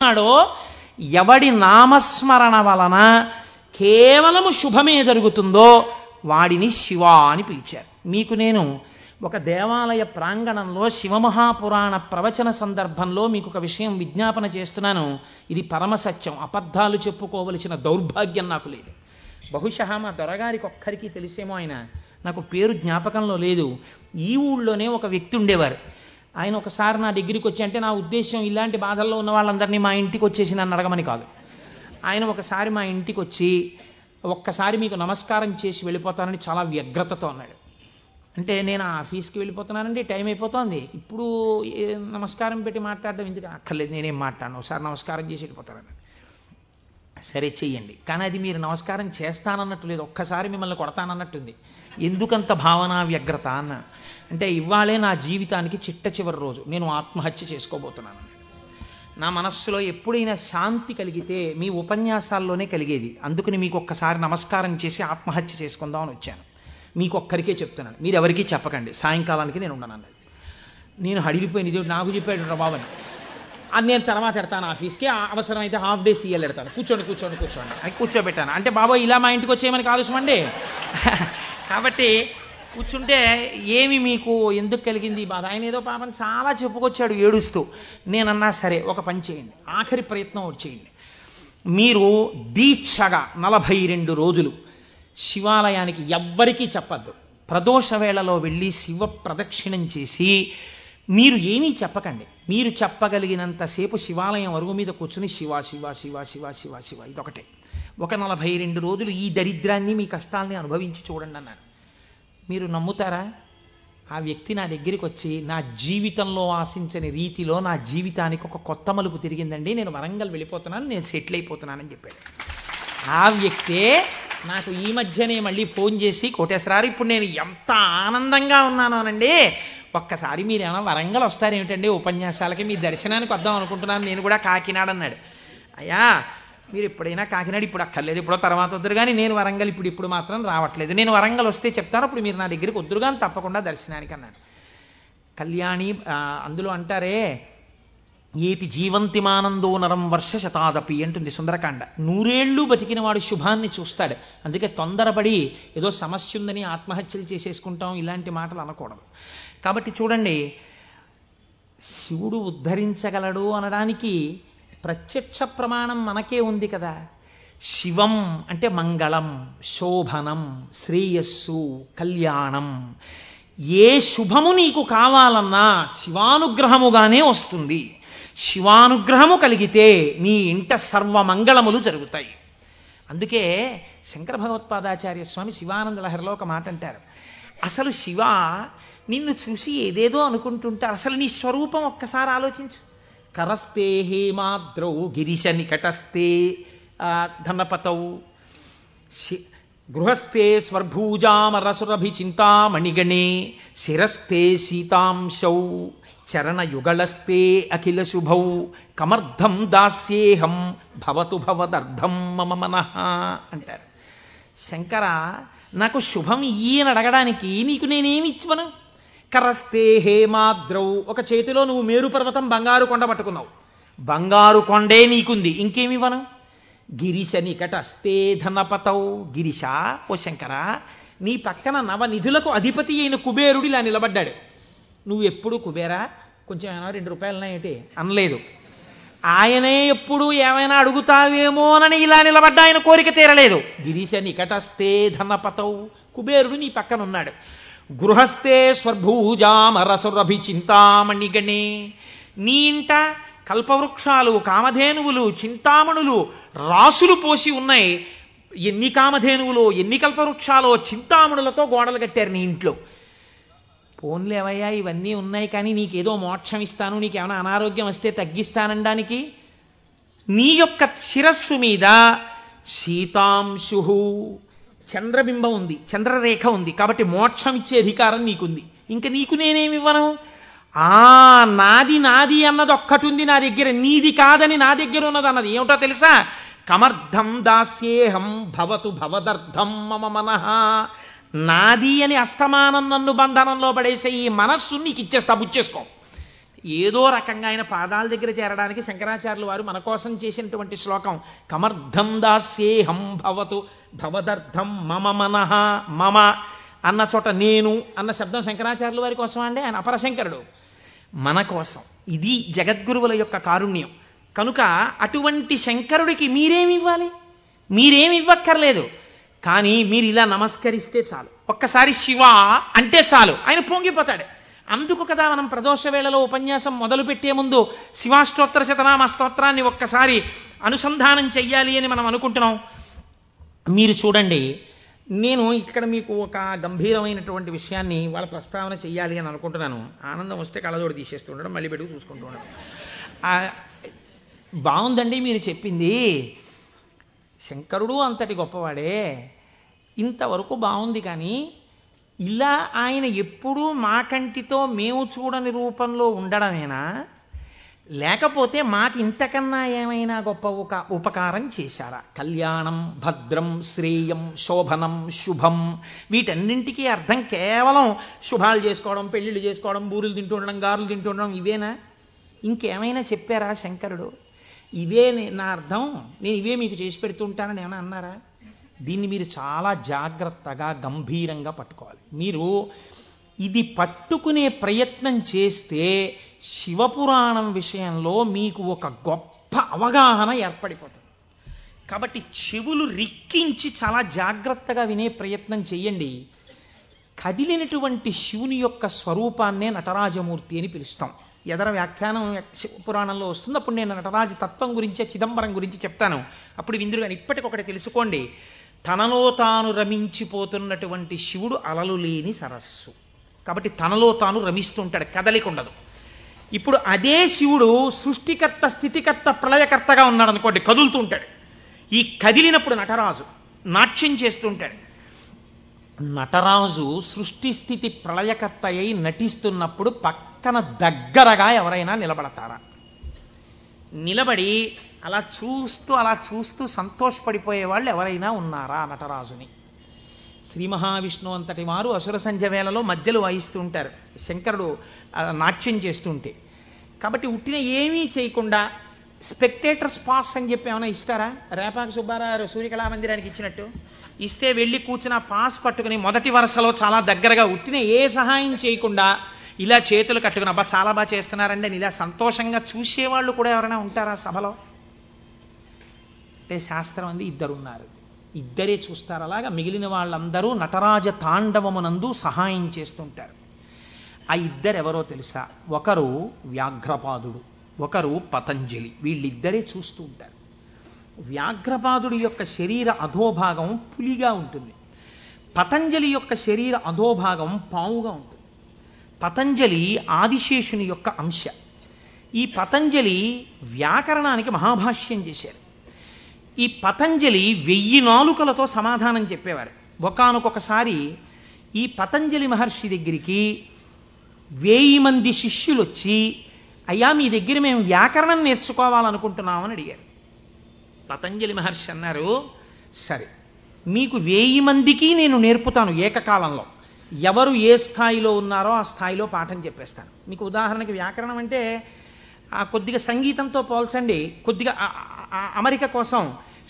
నాడో ఎవడి నామస్మరణ వలన కేవలము శుభమే జరుగుతుందో వాడిని శివ అని పిలిచారు. మీకు నేను ఒక దేవాలయ ప్రాంగణంలో శివమహాపురాణ ప్రవచన సందర్భంలో మీకు ఒక విషయం విజ్ఞాపన చేస్తున్నాను. ఇది పరమసత్యం, అబద్ధాలు చెప్పుకోవలసిన దౌర్భాగ్యం నాకు లేదు. బహుశా మా దొరగారికి ఒక్కరికి తెలిసేమో, ఆయన నాకు పేరు జ్ఞాపకంలో లేదు. ఈ ఊళ్ళోనే ఒక వ్యక్తి ఉండేవారు. ఆయన ఒకసారి నా దగ్గరికి వచ్చి, అంటే నా ఉద్దేశం ఇలాంటి బాధల్లో ఉన్న వాళ్ళందరినీ మా ఇంటికి వచ్చేసి నన్ను అడగమని కాదు. ఆయన ఒకసారి మా ఇంటికి వచ్చి ఒక్కసారి మీకు నమస్కారం చేసి వెళ్ళిపోతానని చాలా వ్యగ్రతతో అన్నాడు. అంటే నేను ఆఫీస్కి వెళ్ళిపోతున్నానండి, టైం అయిపోతుంది, ఇప్పుడు నమస్కారం పెట్టి మాట్లాడడం ఎందుకు? అక్కర్లేదు, నేనేం మాట్లాడను, ఒకసారి నమస్కారం చేసి వెళ్ళిపోతానని. సరే చెయ్యండి, కానీ అది మీరు నమస్కారం చేస్తానన్నట్టు లేదు, ఒక్కసారి మిమ్మల్ని కొడతానన్నట్టుంది. ఎందుకంత భావన వ్యగ్రత అన్న అంటే, ఇవాళే నా జీవితానికి చిట్ట చివరి రోజు, నేను ఆత్మహత్య చేసుకోబోతున్నాను. నా మనస్సులో ఎప్పుడైనా శాంతి కలిగితే మీ ఉపన్యాసాల్లోనే కలిగేది. అందుకని మీకు ఒక్కసారి నమస్కారం చేసి ఆత్మహత్య చేసుకుందామని వచ్చాను. మీకు ఒక్కరికే చెప్తున్నాను, మీరు ఎవరికీ చెప్పకండి, సాయంకాలానికి నేను ఉండను అన్నది. నేను హడిలిపోయింది, ఇది నాకు చెప్పాడు బాబని. అది నేను తర్వాత ఎడతాను ఆఫీస్కి, అవసరమైతే హాఫ్ డే సీఎల్ ఎడతాను, కూర్చోండి అది కూర్చోబెట్టాను. అంటే బాబోయ్ ఇలా మా ఇంటికి వచ్చేయమని కాలుష్యమండి. కాబట్టి కూర్చుంటే ఏమి మీకు ఎందుకు కలిగింది బాధ? ఆయన ఏదో పాపం చాలా చెప్పుకొచ్చాడు ఏడుస్తూ. నేనన్నా సరే ఒక పని చేయండి, ఆఖరి ప్రయత్నం ఒకటి చేయండి. మీరు దీక్షగా 42 రోజులు శివాలయానికి ఎవ్వరికీ చెప్పద్దు. ప్రదోష వేళలో వెళ్ళి శివ ప్రదక్షిణం చేసి మీరు ఏమీ చెప్పకండి. మీరు చెప్పగలిగినంతసేపు శివాలయం అరుగు మీద కూర్చుని శివ శివ శివ శివ శివ శివ ఇదొకటే. ఒక 42 రోజులు ఈ దరిద్రాన్ని, మీ కష్టాల్ని అనుభవించి చూడండి అన్నాను. మీరు నమ్ముతారా? ఆ వ్యక్తి నా దగ్గరికి వచ్చి, నా జీవితంలో ఆశించని రీతిలో నా జీవితానికి ఒక కొత్త మలుపు తిరిగిందండి, నేను వరంగల్ వెళ్ళిపోతున్నాను, నేను సెటిల్ అయిపోతున్నానని చెప్పాడు. ఆ వ్యక్తే నాకు ఈ మధ్యనే మళ్ళీ ఫోన్ చేసి, కోటేశ్వరారు ఇప్పుడు నేను ఎంత ఆనందంగా ఉన్నాను అనండి, ఒక్కసారి మీరు ఏమైనా వరంగల్ వస్తారేమిటండి ఉపన్యాసాలకి, మీ దర్శనానికి వద్దాం అనుకుంటున్నాను, నేను కూడా కాకినాడ అన్నాడు. అయ్యా మీరు ఎప్పుడైనా కాకినాడ ఇప్పుడు అక్కర్లేదు, ఎప్పుడో తర్వాత వద్దురు కానీ, నేను వరంగల్ ఇప్పుడు మాత్రం రావట్లేదు, నేను వరంగల్ వస్తే చెప్తాను, అప్పుడు మీరు నా దగ్గరికి వద్దురు కానీ తప్పకుండా దర్శనానికి అన్నాడు. కళ్యాణి అందులో అంటారే, ఏతి జీవంతిమానందో నరం వర్ష శతాదపి అంటుంది సుందరకాండ. 100 ఏళ్ళు బతికిన వాడు శుభాన్ని చూస్తాడు. అందుకే తొందరపడి ఏదో సమస్య ఉందని ఆత్మహత్యలు చేసేసుకుంటాం, ఇలాంటి మాటలు అనకూడదు. కాబట్టి చూడండి, శివుడు ఉద్ధరించగలడు అనడానికి ప్రత్యక్ష ప్రమాణం మనకే ఉంది కదా. శివం అంటే మంగళం, శోభనం, శ్రేయస్సు, కళ్యాణం. ఏ శుభము నీకు కావాలన్నా శివానుగ్రహముగానే వస్తుంది. శివానుగ్రహము కలిగితే నీ ఇంట సర్వమంగళములు జరుగుతాయి. అందుకే శంకర భగవత్పాదాచార్య స్వామి శివానంద లహరిలో ఒక మాట అంటారు, అసలు శివ నిన్ను చూసి ఏదేదో అనుకుంటుంటే అసలు నీ స్వరూపం ఒక్కసారి ఆలోచించు. కరస్తే హేమాద్రౌ గిరిశ నికటస్తే ధనపతౌ గృహస్థే స్వర్భూజామరసురభి చింతామణిగణే శిరస్థే సీతాంశౌ చరణయుగళస్తే అఖిల శుభౌ కమర్థం దాస్యేహం భవతు భవదర్థం మమ మనః అంటారు. శంకర, నాకు శుభం ఈయన అడగడానికి నీకు నేనేమి ఇచ్చివను? కరస్తే హేమాద్రౌ, ఒక చేతిలో నువ్వు మేరు పర్వతం బంగారు కొండ పట్టుకున్నావు, బంగారు కొండే నీకుంది, ఇంకేమివ్వను? గిరిశ నికటస్తే ధనపతౌ, గిరిశ ఓ శంకర, నీ పక్కన నవనిధులకు అధిపతి అయిన కుబేరుడు ఇలా నిలబడ్డాడు. నువ్వు ఎప్పుడు కుబేరా కొంచెం ఏమైనా 2 రూపాయలనా ఏంటి అనలేదు. ఆయనే ఎప్పుడు ఏమైనా అడుగుతావేమోనని ఇలా నిలబడ్డా, ఆయన కోరిక తీరలేదు. గిరిశ నికటస్తే ధనపతౌ, కుబేరుడు నీ పక్కన ఉన్నాడు. గృహస్థే స్వర్భూజామరసురభి చింతామణిగణే, నీ ఇంట కల్పవృక్షాలు, కామధేనువులు, చింతామణులు రాసులు పోసి ఉన్నాయి. ఎన్ని కామధేనువులో, ఎన్ని కల్పవృక్షాలో, చింతామణులతో గోడలు కట్టారు నీ ఇంట్లో. పోన్లేవయ్యా ఇవన్నీ ఉన్నాయి, కానీ నీకేదో మోక్షం ఇస్తాను, నీకేమైనా అనారోగ్యం వస్తే తగ్గిస్తానడానికి నీ యొక్క శిరస్సు మీద సీతాంశు చంద్రబింబం ఉంది, చంద్రరేఖ ఉంది, కాబట్టి మోక్షం ఇచ్చే అధికారం నీకుంది. ఇంకా నీకు నేనేమివ్వను? నాది నాది అన్నది ఒక్కటి ఉంది నా దగ్గర, నీది కాదని నా దగ్గర ఉన్నది అన్నది ఏమిటో తెలుసా? కమర్థం దాస్యేహం భవతు భవదర్థం మమ మనః. నాది అని అస్తమానం నన్ను బంధనంలో పడేసే ఈ మనస్సు నీకు ఇచ్చేస్తా, బుచ్చేసుకో. ఏదో రకంగా ఆయన పాదాల దగ్గర చేరడానికి శంకరాచార్యులు వారు మన కోసం చేసినటువంటి శ్లోకం కమర్థం దాస్యేహం భవతు భవదర్థం మమ మనః మమ అన్న చోట నేను అన్న శబ్దం శంకరాచార్యుల వారి కోసం అండి. ఆయన అపరశంకరుడు, మన కోసం. ఇది జగద్గురువుల యొక్క కారుణ్యం. కనుక అటువంటి శంకరుడికి మీరేమి ఇవ్వాలి? మీరేమి ఇవ్వక్కర్లేదు. కానీ మీరు ఇలా నమస్కరిస్తే చాలు, ఒక్కసారి శివ అంటే చాలు, ఆయన పొంగిపోతాడు. అందుకు కదా మనం ప్రదోష వేళలో ఉపన్యాసం మొదలుపెట్టే ముందు శివాష్టోత్తర శతనామ స్తోత్రాన్ని ఒక్కసారి అనుసంధానం చెయ్యాలి అని మనం అనుకుంటున్నాం. మీరు చూడండి, నేను ఇక్కడ మీకు ఒక గంభీరమైనటువంటి విషయాన్ని వాళ్ళ ప్రస్తావన చెయ్యాలి అని అనుకుంటున్నాను. ఆనందం వస్తే కళ్ళజోడు తీసేస్తుండడం, మళ్ళీ పెట్టుకు చూసుకుంటూ ఉండడం. బాగుందండి మీరు చెప్పింది. శంకరుడు అంతటి గొప్పవాడే, ఇంతవరకు బాగుంది. కానీ ఇలా ఆయన ఎప్పుడూ మా కంటితో మేము చూడని రూపంలో ఉండడమేనా, లేకపోతే మాకు ఇంతకన్నా ఏమైనా గొప్ప ఉపకారం చేశారా? కళ్యాణం, భద్రం, శ్రేయం, శోభనం, శుభం, వీటన్నింటికీ అర్థం కేవలం శుభాలు చేసుకోవడం, పెళ్ళిళ్ళు చేసుకోవడం, బూరులు తింటూ ఉండడం, గారులు తింటూ ఉండడం, ఇవేనా? ఇంకేమైనా చెప్పారా శంకరుడు? ఇవే నా అర్థం, నేను ఇవే మీకు చేసి పెడుతుంటానని ఏమైనా అన్నారా? దీన్ని మీరు చాలా జాగ్రత్తగా గంభీరంగా పట్టుకోవాలి. మీరు ఇది పట్టుకునే ప్రయత్నం చేస్తే శివపురాణం విషయంలో మీకు ఒక గొప్ప అవగాహన ఏర్పడిపోతుంది. కాబట్టి చెవులు రిక్కించి చాలా జాగ్రత్తగా వినే ప్రయత్నం చెయ్యండి. కదిలినటువంటి శివుని యొక్క స్వరూపాన్నే నటరాజమూర్తి అని పిలుస్తాం. ఎదర వ్యాఖ్యానం పురాణంలో వస్తుంది, అప్పుడు నేను నటరాజ తత్వం గురించి, చిదంబరం గురించి చెప్తాను. అప్పుడు విందురు కానీ ఇప్పటికొకటి తెలుసుకోండి, తనలో తాను రమించిపోతున్నటువంటి శివుడు అలలు లేని సరస్సు. కాబట్టి తనలో తాను రమిస్తుంటాడు, కదలిక ఉండదు. ఇప్పుడు అదే శివుడు సృష్టికర్త, స్థితికర్త, ప్రళయకర్తగా ఉన్నాడు అనుకోండి, కదులుతూ ఉంటాడు. ఈ కదిలినప్పుడు నటరాజు నాట్యం చేస్తుంటాడు. నటరాజు సృష్టి స్థితి ప్రళయకర్త అయి నటిస్తున్నప్పుడు పక్కన దగ్గరగా ఎవరైనా నిలబడతారా? నిలబడి అలా చూస్తూ సంతోషపడిపోయే వాళ్ళు ఎవరైనా ఉన్నారా నటరాజుని? శ్రీ మహావిష్ణువు అంతటి వారు అసుర సంధ్య వేళలో మధ్యలో వాయిస్తూ ఉంటారు, శంకరుడు నాట్యం చేస్తుంటే. కాబట్టి ఉట్టిన ఏమీ చేయకుండా స్పెక్టేటర్స్ పాస్ అని చెప్పి ఏమైనా ఇస్తారా? రేపాక సుబ్బారావు సూర్యకళా మందిరానికి ఇచ్చినట్టు ఇస్తే వెళ్ళి కూర్చున్న పాస్ పట్టుకుని మొదటి వరుసలో చాలా దగ్గరగా ఉట్టిన ఏ సహాయం చేయకుండా ఇలా చేతులు కట్టుకుని అబ్బా చాలా బాగా చేస్తున్నారండి అని ఇలా సంతోషంగా చూసేవాళ్ళు కూడా ఎవరైనా ఉంటారా సభలో? అంటే శాస్త్రం అంది ఇద్దరున్నారు, ఇద్దరే చూస్తారు. అలాగా మిగిలిన వాళ్ళందరూ నటరాజ తాండవమునందు సహాయం చేస్తుంటారు. ఆ ఇద్దరెవరో తెలుసా? ఒకరు వ్యాఘ్రపాదుడు, ఒకరు పతంజలి. వీళ్ళిద్దరే చూస్తూ ఉంటారు. వ్యాఘ్రపాదుడి యొక్క శరీర అధోభాగం పులిగా ఉంటుంది, పతంజలి యొక్క శరీర అధోభాగం పావుగా ఉంటుంది. పతంజలి ఆదిశేషుని యొక్క అంశ. ఈ పతంజలి వ్యాకరణానికి మహాభాష్యం చేశారు. ఈ పతంజలి 1000 నాలుకలతో సమాధానం చెప్పేవారు. ఒకానొకసారి ఈ పతంజలి మహర్షి దగ్గరికి 1000 మంది శిష్యులు వచ్చి, అయ్యా మీ దగ్గర మేము వ్యాకరణం నేర్చుకోవాలనుకుంటున్నామని అడిగారు. పతంజలి మహర్షి అన్నారు, సరే మీకు 1000 మందికి నేను నేర్పుతాను ఏకకాలంలో. ఎవరు ఏ స్థాయిలో ఉన్నారో ఆ స్థాయిలో పాఠం చెప్పేస్తాను. మీకు ఉదాహరణకి వ్యాకరణం అంటే కొద్దిగా సంగీతంతో పోల్చండి. కొద్దిగా అమరిక కోసం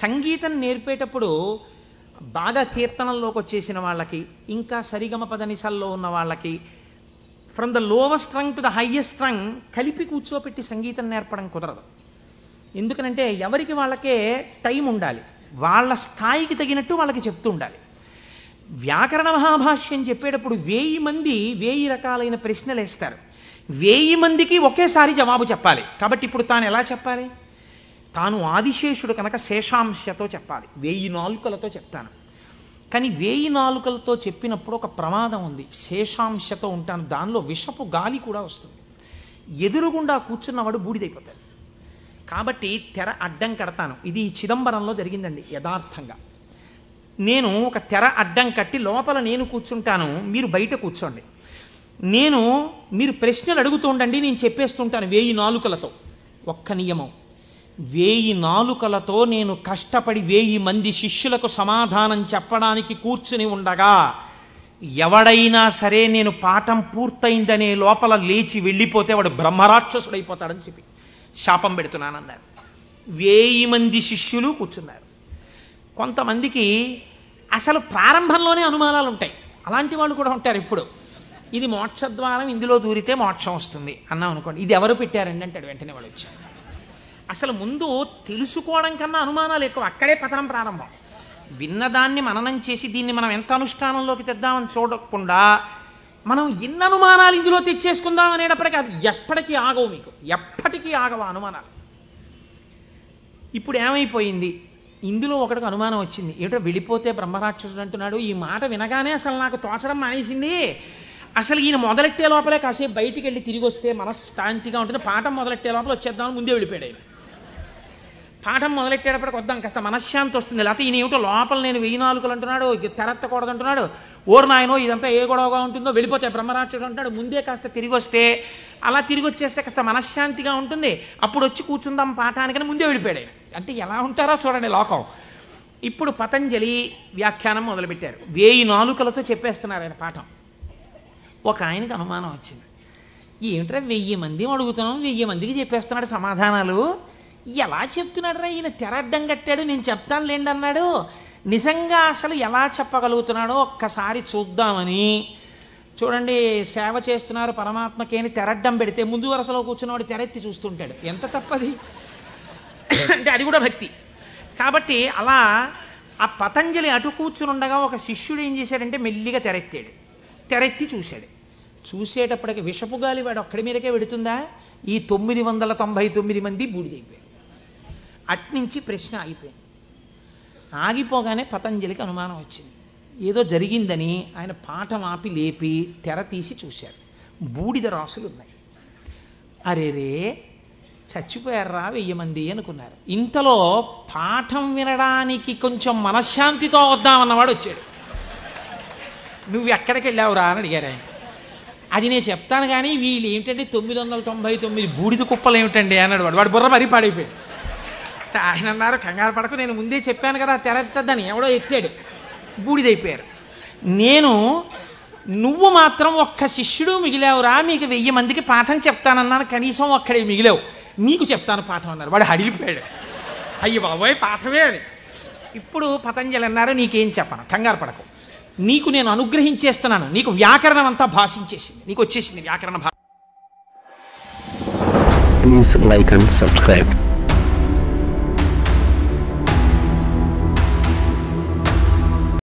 సంగీతం నేర్పేటప్పుడు బాగా కీర్తనల్లోకి వచ్చేసిన వాళ్ళకి, ఇంకా సరిగమ పదనిసల్లో ఉన్న వాళ్ళకి, from the lowest string to the highest string కలిపి కూర్చోపెట్టి సంగీతం నేర్పడం కుదరదు. ఎందుకనంటే ఎవరికి వాళ్ళకే టైం ఉండాలి, వాళ్ళ స్థాయికి తగినట్టు వాళ్ళకి చెప్తూ ఉండాలి. వ్యాకరణ మహాభాష్యం చెప్పేటప్పుడు 1000 మంది 1000 రకాలైన ప్రశ్నలు వేస్తారు. 1000 మందికి ఒకేసారి జవాబు చెప్పాలి. కాబట్టి ఇప్పుడు తాను ఎలా చెప్పాలి? తాను ఆదిశేషుడు కనుక శేషాంశతో చెప్పాలి, 1000 నాలుకలతో చెప్తాను. కానీ 1000 నాలుకలతో చెప్పినప్పుడు ఒక ప్రమాదం ఉంది. శేషాంశతో ఉంటాను, దానిలో విషపు గాలి కూడా వస్తుంది, ఎదురుగుండా కూర్చున్నవాడు బూడిదైపోతాడు. కాబట్టి తెర అడ్డం కడతాను. ఇది చిదంబరంలో జరిగిందండి యథార్థంగా. నేను ఒక తెర అడ్డం కట్టి లోపల నేను కూర్చుంటాను, మీరు బయట కూర్చోండి. మీరు ప్రశ్నలు అడుగుతూ ఉండండి, నేను చెప్పేస్తుంటాను 1000 నాలుకలతో. ఒక్క నియమం, 1000 నాలుకలతో నేను కష్టపడి 1000 మంది శిష్యులకు సమాధానం చెప్పడానికి కూర్చుని ఉండగా ఎవడైనా సరే నేను పాఠం పూర్తయిందనే లోపల లేచి వెళ్ళిపోతే వాడు బ్రహ్మరాక్షసుడైపోతాడని చెప్పి శాపం పెడుతున్నానన్నారు. 1000 మంది శిష్యులు కూర్చున్నారు. కొంతమందికి అసలు ప్రారంభంలోనే అనుమానాలు ఉంటాయి. అలాంటి వాళ్ళు కూడా ఉంటారు. ఇప్పుడు ఇది మోక్షద్వారం, ఇందులో దూరితే మోక్షం వస్తుంది అన్నాం అనుకోండి, ఇది ఎవరు పెట్టారండి అంటాడు. వెంటనే వాడు వచ్చాడు. అసలు ముందు తెలుసుకోవడం కన్నా అనుమానాలు ఎక్కువ. అక్కడే పతనం ప్రారంభం. విన్నదాన్ని మననం చేసి దీన్ని మనం ఎంత అనుష్ఠానంలోకి తెద్దామని చూడకుండా మనం ఎన్ని అనుమానాలు ఇందులో తెచ్చేసుకుందాం అనేటప్పటికీ అది ఎప్పటికీ ఆగవు. మీకు ఎప్పటికీ ఆగవు అనుమానాలు. ఇప్పుడు ఏమైపోయింది, ఇందులో ఒకటికి అనుమానం వచ్చింది. ఏమిటో వెళ్ళిపోతే బ్రహ్మరాక్షసుడు అంటున్నాడు. ఈ మాట వినగానే అసలు నాకు తోచడం మానేసింది. అసలు ఈయన మొదలెట్టే లోపలే కాసేపు బయటికి వెళ్ళి తిరిగి వస్తే మనశ్శాంతిగా ఉంటుంది. పాఠం మొదలెట్టే లోపల వచ్చేద్దామని ముందే వెళ్ళిపోయాడు ఆయన. పాఠం మొదలెట్టేటప్పటికి వద్దాం కాస్త మనశ్శాంతి వస్తుంది. లేకపోతే ఈయన ఏమిటో లోపల నేను 1000 నాలుకలు అంటున్నాడు, తెరెత్తకూడదు అంటున్నాడు. ఓరు నాయనో ఇదంతా ఏ గొడవగా ఉంటుందో, వెళ్ళిపోతే బ్రహ్మరాక్షసుడు అంటాడు. ముందే కాస్త తిరిగి వస్తే, అలా తిరిగి వచ్చేస్తే కాస్త మనశ్శాంతిగా ఉంటుంది. అప్పుడు వచ్చి కూర్చుందాం పాఠానికని ముందే వెళ్ళిపోయాడు ఆయన. అంటే ఎలా ఉంటారో చూడండి లోకం. ఇప్పుడు పతంజలి వ్యాఖ్యానం మొదలుపెట్టారు. 1000 నాలుకలతో చెప్పేస్తున్నారు ఆయన పాఠం. ఒక ఆయనకి అనుమానం వచ్చింది. ఏమిట్రా 1000 మంది అడుగుతున్నాం, 1000 మందికి చెప్పేస్తున్నాడు సమాధానాలు, ఎలా చెప్తున్నాడు రా ఈయన? తెరడ్డం కట్టాడు, నేను చెప్తాను లేండి అన్నాడు. నిజంగా అసలు ఎలా చెప్పగలుగుతున్నాడో ఒక్కసారి చూద్దామని. చూడండి, సేవ చేస్తున్నారు పరమాత్మకి అని తెరడ్డం పెడితే ముందు వరుసలో కూర్చున్నవాడు తెరెత్తి చూస్తుంటాడు. ఎంత తప్పది అంటే అది కూడా భక్తి. కాబట్టి అలా ఆ పతంజలి అటు కూర్చుని ఉండగా ఒక శిష్యుడు ఏం చేశాడంటే మెల్లిగా తెరెత్తాడు. తెరెత్తి చూశాడు. చూసేటప్పటికి విషపు గాలి వాడు ఒక్కడి మీదకే వెడుతుందా? ఈ 999 మంది బూడిదైపోయారు. అట్నుంచి ప్రశ్న ఆగిపోయింది. ఆగిపోగానే పతంజలికి అనుమానం వచ్చింది. ఏదో జరిగిందని ఆయన పాఠం ఆపి లేపి తెర తీసి చూశారు. బూడిద రాసులు ఉన్నాయి. అరేరే చచ్చిపోయారా 1000 మంది అనుకున్నారు. ఇంతలో పాఠం వినడానికి కొంచెం మనశ్శాంతితో వద్దామన్నవాడు వచ్చాడు. నువ్వు ఎక్కడికి వెళ్ళావురా అని అడిగారు ఆయన. అది నేను చెప్తాను కానీ వీళ్ళు ఏమిటంటే 999 బూడిద కుప్పలు ఏమిటండి అన్నాడు. వాడు బుర్ర మరీ పాడైపోయాడు. ఆయన అన్నారు, కంగారు పడకు, నేను ముందే చెప్పాను కదా తెరెత్తద్దని. ఎవడో ఎత్తాడు, బూడిదైపోయారు. నువ్వు మాత్రం ఒక్క శిష్యుడు మిగిలావురా, మీకు 1000 మందికి పాఠం చెప్తానన్నాను, కనీసం ఒక్కడే మిగిలావు, నీకు చెప్తాను పాఠం అన్నారు. వాడు హడిలిపోయాడు. అయ్యి బాబోయ్ పాఠమే అని. ఇప్పుడు పతంజలి అన్నారు, నీకేం చెప్పను, కంగారు పడకు, నీకు నేను అనుగ్రహించేస్తున్నాను. నీకు వ్యాకరణం అంతా భాషించేసింది, నీకు వచ్చేసింది వ్యాకరణ భాష. Please like and subscribe.